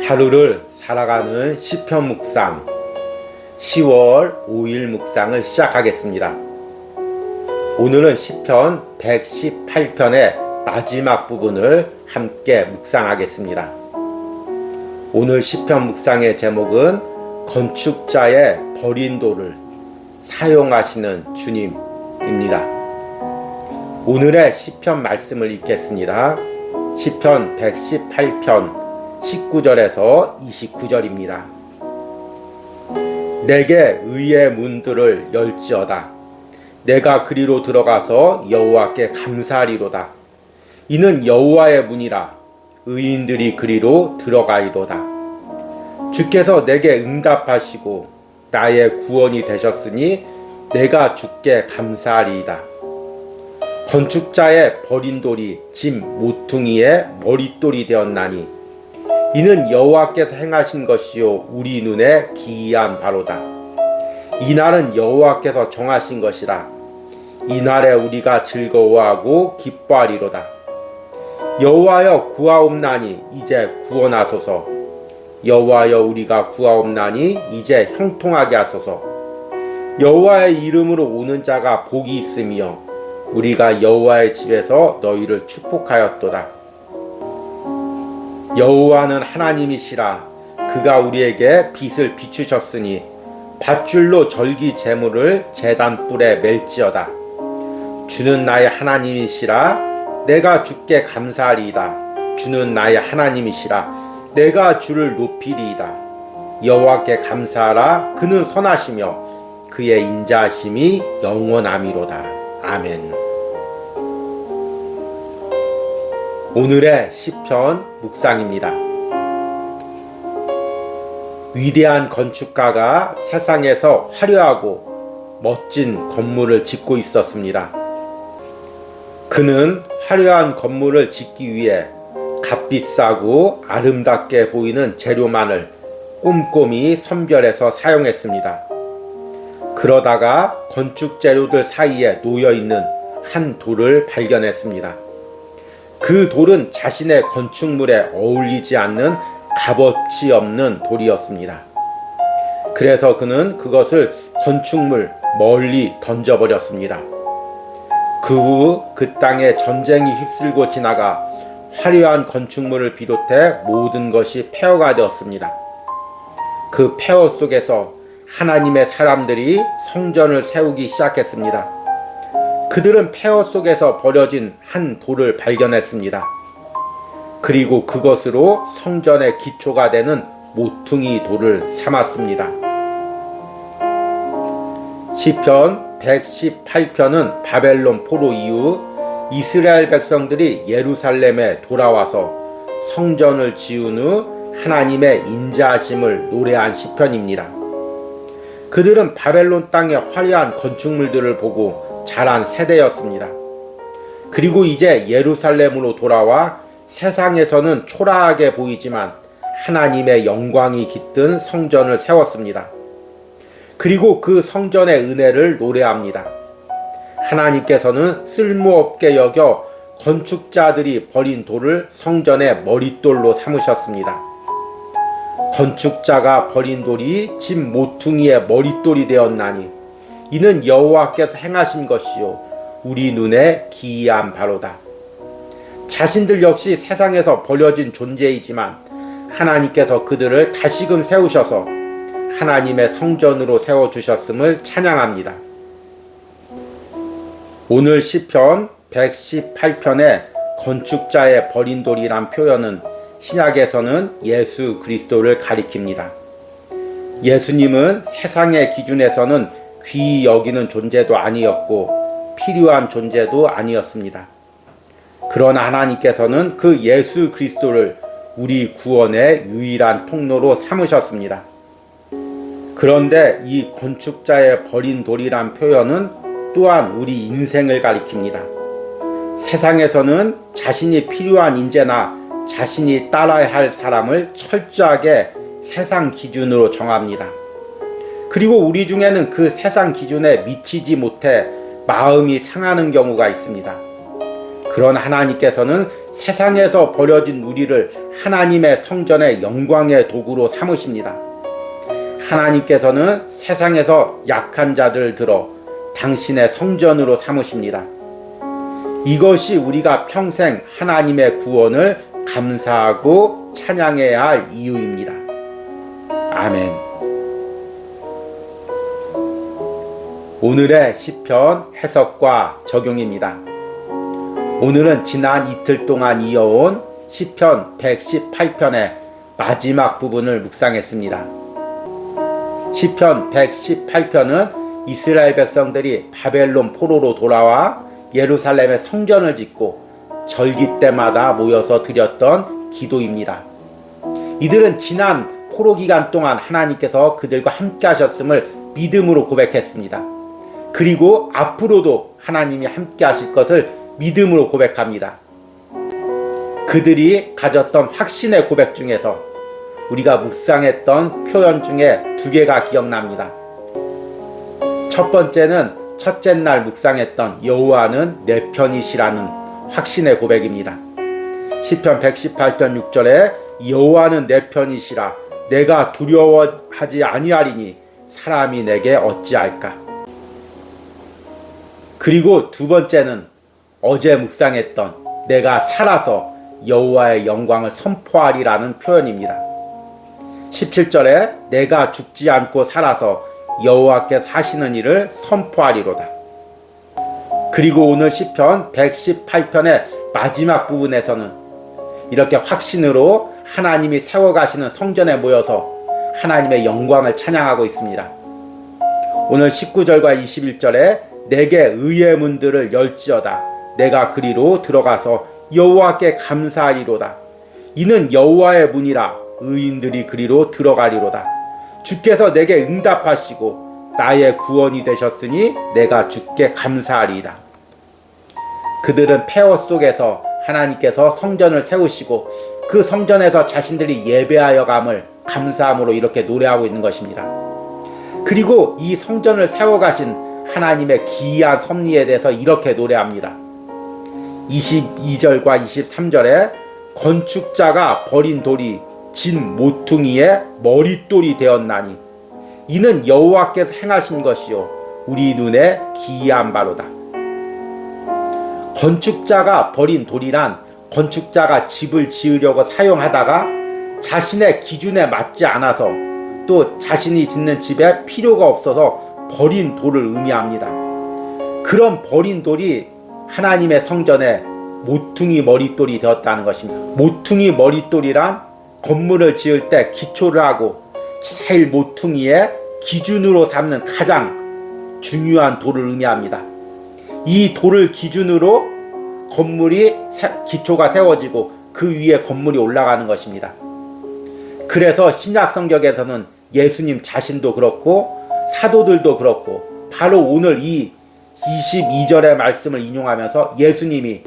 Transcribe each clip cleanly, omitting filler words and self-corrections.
하루를 살아가는 시편 묵상 10월 5일 묵상을 시작하겠습니다. 오늘은 시편 118편의 마지막 부분을 함께 묵상하겠습니다. 오늘 시편 묵상의 제목은 건축자의 버린 돌을 사용하시는 주님입니다. 오늘의 시편 말씀을 읽겠습니다. 시편 118편 19절에서 29절입니다. 내게 의의 문들을 열지어다. 내가 그리로 들어가서 여호와께 감사하리로다. 이는 여호와의 문이라. 의인들이 그리로 들어가리로다. 주께서 내게 응답하시고 나의 구원이 되셨으니 내가 주께 감사하리이다. 건축자의 버린 돌이 짐 모퉁이의 머릿돌이 되었나니 이는 여호와께서 행하신 것이요 우리 눈에 기이한 바로다. 이날은 여호와께서 정하신 것이라. 이날에 우리가 즐거워하고 기뻐하리로다. 여호와여 구하옵나니 이제 구원하소서. 여호와여 우리가 구하옵나니 이제 형통하게 하소서. 여호와의 이름으로 오는 자가 복이 있으며 우리가 여호와의 집에서 너희를 축복하였도다. 여호와는 하나님이시라. 그가 우리에게 빛을 비추셨으니 밧줄로 절기 제물을 제단 뿔에 멜지어다. 주는 나의 하나님이시라. 내가 주께 감사하리이다. 주는 나의 하나님이시라. 내가 주를 높이리이다. 여호와께 감사하라. 그는 선하시며 그의 인자하심이 영원함이로다. 아멘. 오늘의 시편 묵상입니다. 위대한 건축가가 세상에서 화려하고 멋진 건물을 짓고 있었습니다. 그는 화려한 건물을 짓기 위해 값비싸고 아름답게 보이는 재료만을 꼼꼼히 선별해서 사용했습니다. 그러다가 건축 재료들 사이에 놓여있는 한 돌을 발견했습니다. 그 돌은 자신의 건축물에 어울리지 않는 값어치 없는 돌이었습니다. 그래서 그는 그것을 건축물 멀리 던져버렸습니다. 그 후 그 땅에 전쟁이 휩쓸고 지나가 화려한 건축물을 비롯해 모든 것이 폐허가 되었습니다. 그 폐허 속에서 하나님의 사람들이 성전을 세우기 시작했습니다. 그들은 폐허 속에서 버려진 한 돌을 발견했습니다. 그리고 그것으로 성전의 기초가 되는 모퉁이 돌을 삼았습니다. 시편 118편은 바벨론 포로 이후 이스라엘 백성들이 예루살렘에 돌아와서 성전을 지은 후 하나님의 인자하심을 노래한 시편입니다. 그들은 바벨론 땅의 화려한 건축물들을 보고 자란 세대였습니다. 그리고 이제 예루살렘으로 돌아와 세상에서는 초라하게 보이지만 하나님의 영광이 깃든 성전을 세웠습니다. 그리고 그 성전의 은혜를 노래합니다. 하나님께서는 쓸모없게 여겨 건축자들이 버린 돌을 성전의 머릿돌로 삼으셨습니다. 건축자가 버린 돌이 짐 모퉁이의 머릿돌이 되었나니 이는 여호와께서 행하신 것이요 우리 눈에 기이한 바로다. 자신들 역시 세상에서 버려진 존재이지만 하나님께서 그들을 다시금 세우셔서 하나님의 성전으로 세워주셨음을 찬양합니다. 오늘 시편 118편의 건축자의 버린 돌이란 표현은 신약에서는 예수 그리스도를 가리킵니다. 예수님은 세상의 기준에서는 귀히 여기는 존재도 아니었고 필요한 존재도 아니었습니다. 그러나 하나님께서는 그 예수 그리스도를 우리 구원의 유일한 통로로 삼으셨습니다. 그런데 이 건축자의 버린 돌이란 표현은 또한 우리 인생을 가리킵니다. 세상에서는 자신이 필요한 인재나 자신이 따라야 할 사람을 철저하게 세상 기준으로 정합니다. 그리고 우리 중에는 그 세상 기준에 미치지 못해 마음이 상하는 경우가 있습니다. 그런 하나님께서는 세상에서 버려진 우리를 하나님의 성전의 영광의 도구로 삼으십니다. 하나님께서는 세상에서 약한 자들을 들어 당신의 성전으로 삼으십니다. 이것이 우리가 평생 하나님의 구원을 감사하고 찬양해야 할 이유입니다. 아멘. 오늘의 시편 해석과 적용입니다. 오늘은 지난 이틀 동안 이어온 시편 118편의 마지막 부분을 묵상했습니다. 시편 118편은 이스라엘 백성들이 바벨론 포로로 돌아와 예루살렘에 성전을 짓고 절기 때마다 모여서 드렸던 기도입니다. 이들은 지난 포로 기간 동안 하나님께서 그들과 함께 하셨음을 믿음으로 고백했습니다. 그리고 앞으로도 하나님이 함께 하실 것을 믿음으로 고백합니다. 그들이 가졌던 확신의 고백 중에서 우리가 묵상했던 표현 중에 2개가 기억납니다. 첫 번째는 첫째 날 묵상했던 여호와는 내 편이시라는 확신의 고백입니다. 시편 118편 6절에 여호와는 내 편이시라 내가 두려워하지 아니하리니 사람이 내게 어찌할까. 그리고 두 번째는 어제 묵상했던 내가 살아서 여호와의 영광을 선포하리라는 표현입니다. 17절에 내가 죽지 않고 살아서 여호와께서 하시는 일을 선포하리로다. 그리고 오늘 시편 118편의 마지막 부분에서는 이렇게 확신으로 하나님이 세워가시는 성전에 모여서 하나님의 영광을 찬양하고 있습니다. 오늘 19절과 21절에 내게 의의 문들을 열지어다 내가 그리로 들어가서 여호와께 감사하리로다. 이는 여호와의 문이라 의인들이 그리로 들어가리로다. 주께서 내게 응답하시고 나의 구원이 되셨으니 내가 주께 감사하리이다. 그들은 폐허 속에서 하나님께서 성전을 세우시고 그 성전에서 자신들이 예배하여 감을 감사함으로 이렇게 노래하고 있는 것입니다. 그리고 이 성전을 세워가신 하나님의 기이한 섭리에 대해서 이렇게 노래합니다. 22절과 23절에 건축자가 버린 돌이 진 모퉁이의 머릿돌이 되었나니 이는 여호와께서 행하신 것이요 우리 눈에 기이한 바로다. 건축자가 버린 돌이란 건축자가 집을 지으려고 사용하다가 자신의 기준에 맞지 않아서 또 자신이 짓는 집에 필요가 없어서 버린 돌을 의미합니다. 그런 버린 돌이 하나님의 성전에 모퉁이 머릿돌이 되었다는 것입니다. 모퉁이 머릿돌이란 건물을 지을 때 기초를 하고 제일 모퉁이의 기준으로 삼는 가장 중요한 돌을 의미합니다. 이 돌을 기준으로 건물이 기초가 세워지고 그 위에 건물이 올라가는 것입니다. 그래서 신약 성경에서는 예수님 자신도 그렇고 사도들도 그렇고 바로 오늘 이 22절의 말씀을 인용하면서 예수님이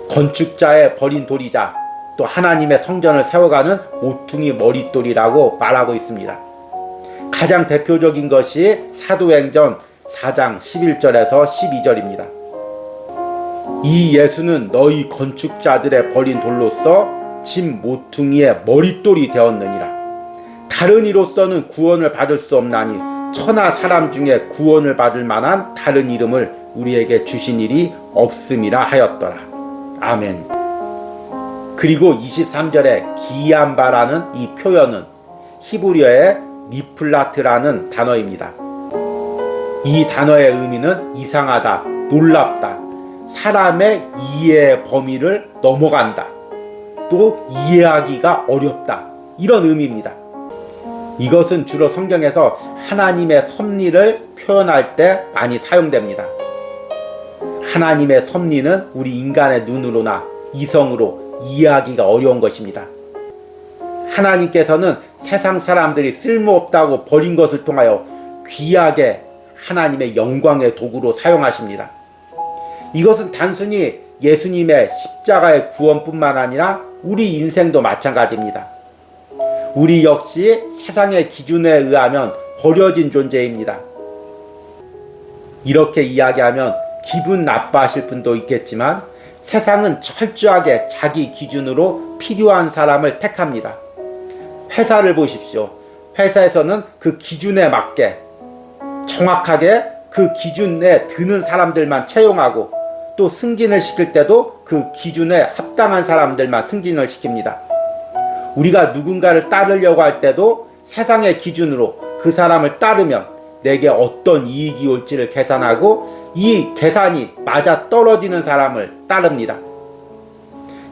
건축자의 버린 돌이자 또 하나님의 성전을 세워가는 모퉁이 머릿돌이라고 말하고 있습니다. 가장 대표적인 것이 사도행전 4장 11절에서 12절입니다. 이 예수는 너희 건축자들의 버린 돌로서 집 모퉁이의 머릿돌이 되었느니라. 다른 이로서는 구원을 받을 수 없나니 천하 사람 중에 구원을 받을 만한 다른 이름을 우리에게 주신 일이 없음이라 하였더라. 아멘. 그리고 23절에 기이한 바라는 이 표현은 히브리어의 니플라트라는 단어입니다. 이 단어의 의미는 이상하다, 놀랍다, 사람의 이해의 범위를 넘어간다, 또 이해하기가 어렵다, 이런 의미입니다. 이것은 주로 성경에서 하나님의 섭리를 표현할 때 많이 사용됩니다. 하나님의 섭리는 우리 인간의 눈으로나 이성으로 이해하기가 어려운 것입니다. 하나님께서는 세상 사람들이 쓸모없다고 버린 것을 통하여 귀하게 하나님의 영광의 도구로 사용하십니다. 이것은 단순히 예수님의 십자가의 구원뿐만 아니라 우리 인생도 마찬가지입니다. 우리 역시 세상의 기준에 의하면 버려진 존재입니다. 이렇게 이야기하면 기분 나빠하실 분도 있겠지만 세상은 철저하게 자기 기준으로 필요한 사람을 택합니다. 회사를 보십시오. 회사에서는 그 기준에 맞게 정확하게 그 기준에 드는 사람들만 채용하고, 또 승진을 시킬 때도 그 기준에 합당한 사람들만 승진을 시킵니다. 우리가 누군가를 따르려고 할 때도 세상의 기준으로 그 사람을 따르면 내게 어떤 이익이 올지를 계산하고 이 계산이 맞아 떨어지는 사람을 따릅니다.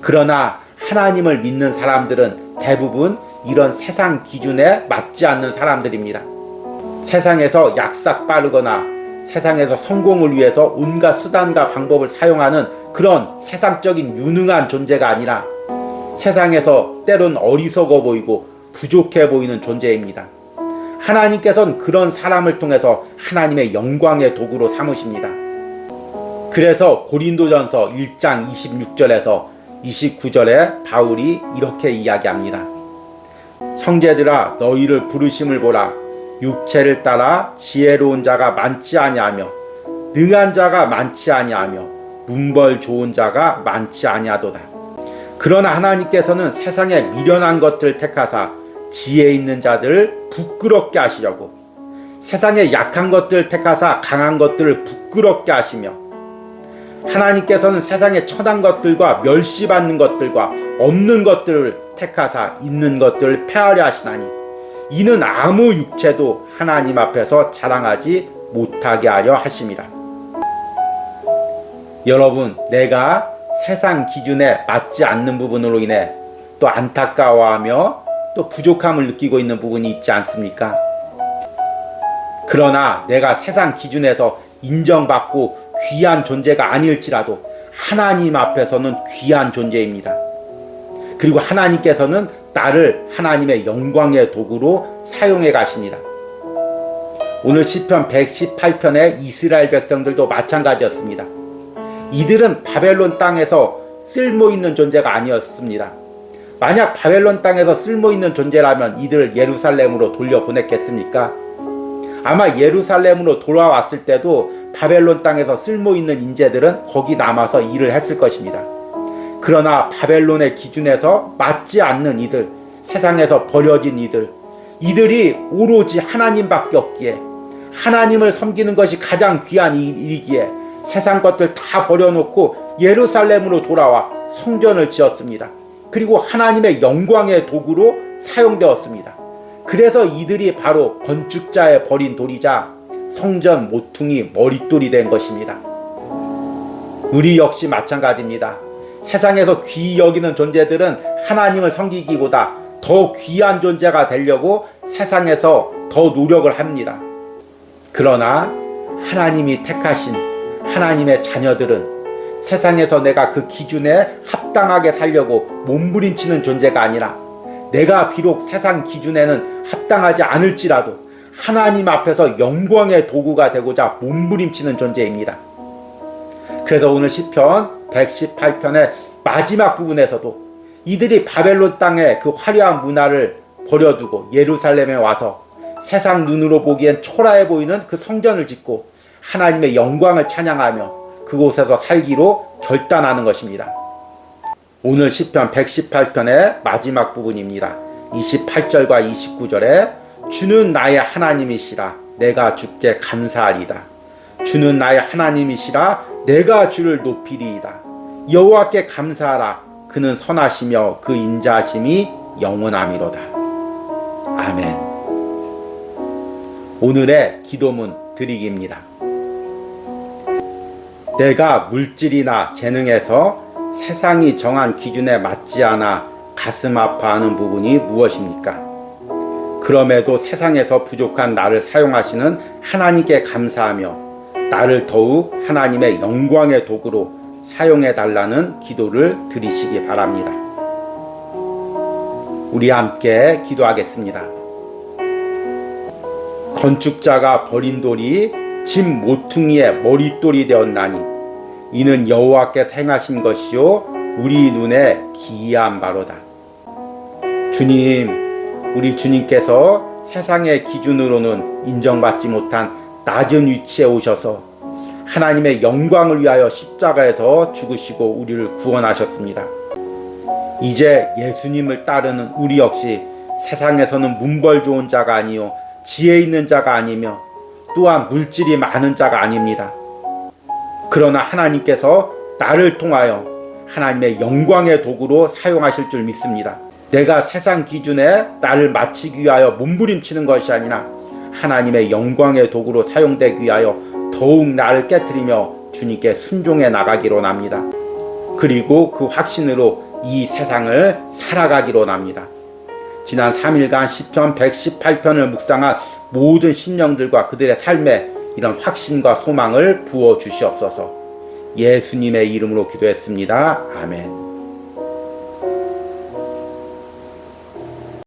그러나 하나님을 믿는 사람들은 대부분 이런 세상 기준에 맞지 않는 사람들입니다. 세상에서 약삭 빠르거나 세상에서 성공을 위해서 온갖 수단과 방법을 사용하는 그런 세상적인 유능한 존재가 아니라 세상에서 때론 어리석어 보이고 부족해 보이는 존재입니다. 하나님께서는 그런 사람을 통해서 하나님의 영광의 도구로 삼으십니다. 그래서 고린도전서 1장 26절에서 29절에 바울이 이렇게 이야기합니다. 형제들아, 너희를 부르심을 보라. 육체를 따라 지혜로운 자가 많지 아니하며 능한 자가 많지 아니하며 문벌 좋은 자가 많지 아니하도다. 그러나 하나님께서는 세상에 미련한 것들을 택하사 지혜 있는 자들을 부끄럽게 하시려고, 세상에 약한 것들을 택하사 강한 것들을 부끄럽게 하시며, 하나님께서는 세상에 천한 것들과 멸시받는 것들과 없는 것들을 택하사 있는 것들을 폐하려 하시나니, 이는 아무 육체도 하나님 앞에서 자랑하지 못하게 하려 하심이라. 여러분, 내가 세상 기준에 맞지 않는 부분으로 인해 또 안타까워하며 또 부족함을 느끼고 있는 부분이 있지 않습니까? 그러나 내가 세상 기준에서 인정받고 귀한 존재가 아닐지라도 하나님 앞에서는 귀한 존재입니다. 그리고 하나님께서는 나를 하나님의 영광의 도구로 사용해 가십니다. 오늘 시편 118편의 이스라엘 백성들도 마찬가지였습니다. 이들은 바벨론 땅에서 쓸모있는 존재가 아니었습니다. 만약 바벨론 땅에서 쓸모있는 존재라면 이들을 예루살렘으로 돌려보냈겠습니까? 아마 예루살렘으로 돌아왔을 때도 바벨론 땅에서 쓸모있는 인재들은 거기 남아서 일을 했을 것입니다. 그러나 바벨론의 기준에서 맞지 않는 이들, 세상에서 버려진 이들이 오로지 하나님밖에 없기에, 하나님을 섬기는 것이 가장 귀한 일이기에 세상 것들 다 버려놓고 예루살렘으로 돌아와 성전을 지었습니다. 그리고 하나님의 영광의 도구로 사용되었습니다. 그래서 이들이 바로 건축자의 버린 돌이자 성전 모퉁이 머릿돌이 된 것입니다. 우리 역시 마찬가지입니다. 세상에서 귀히 여기는 존재들은 하나님을 섬기기보다 더 귀한 존재가 되려고 세상에서 더 노력을 합니다. 그러나 하나님이 택하신 하나님의 자녀들은 세상에서 내가 그 기준에 합당하게 살려고 몸부림치는 존재가 아니라, 내가 비록 세상 기준에는 합당하지 않을지라도 하나님 앞에서 영광의 도구가 되고자 몸부림치는 존재입니다. 그래서 오늘 시편 118편의 마지막 부분에서도 이들이 바벨론 땅의 그 화려한 문화를 버려두고 예루살렘에 와서 세상 눈으로 보기엔 초라해 보이는 그 성전을 짓고 하나님의 영광을 찬양하며 그곳에서 살기로 결단하는 것입니다. 오늘 시편 118편의 마지막 부분입니다. 28절과 29절에 주는 나의 하나님이시라 내가 주께 감사하리다. 주는 나의 하나님이시라 내가 주를 높이리이다. 여호와께 감사하라. 그는 선하시며 그 인자하심이 영원함이로다. 아멘. 오늘의 기도문 드리기입니다. 내가 물질이나 재능에서 세상이 정한 기준에 맞지 않아 가슴 아파하는 부분이 무엇입니까? 그럼에도 세상에서 부족한 나를 사용하시는 하나님께 감사하며 나를 더욱 하나님의 영광의 도구로 사용해 달라는 기도를 드리시기 바랍니다. 우리 함께 기도하겠습니다. 건축자가 버린 돌이 집 모퉁이의 머릿돌이 되었나니 이는 여호와께서 행하신 것이요 우리 눈에 기이한 바로다. 주님, 우리 주님께서 세상의 기준으로는 인정받지 못한 낮은 위치에 오셔서 하나님의 영광을 위하여 십자가에서 죽으시고 우리를 구원하셨습니다. 이제 예수님을 따르는 우리 역시 세상에서는 문벌 좋은 자가 아니요 지혜 있는 자가 아니며 또한 물질이 많은 자가 아닙니다. 그러나 하나님께서 나를 통하여 하나님의 영광의 도구로 사용하실 줄 믿습니다. 내가 세상 기준에 나를 맞추기 위하여 몸부림치는 것이 아니라 하나님의 영광의 도구로 사용되기 위하여 더욱 나를 깨트리며 주님께 순종해 나가기로 납니다. 그리고 그 확신으로 이 세상을 살아가기로 납니다. 지난 3일간 시편 118편을 묵상한 모든 심령들과 그들의 삶에 이런 확신과 소망을 부어 주시옵소서. 예수님의 이름으로 기도했습니다. 아멘.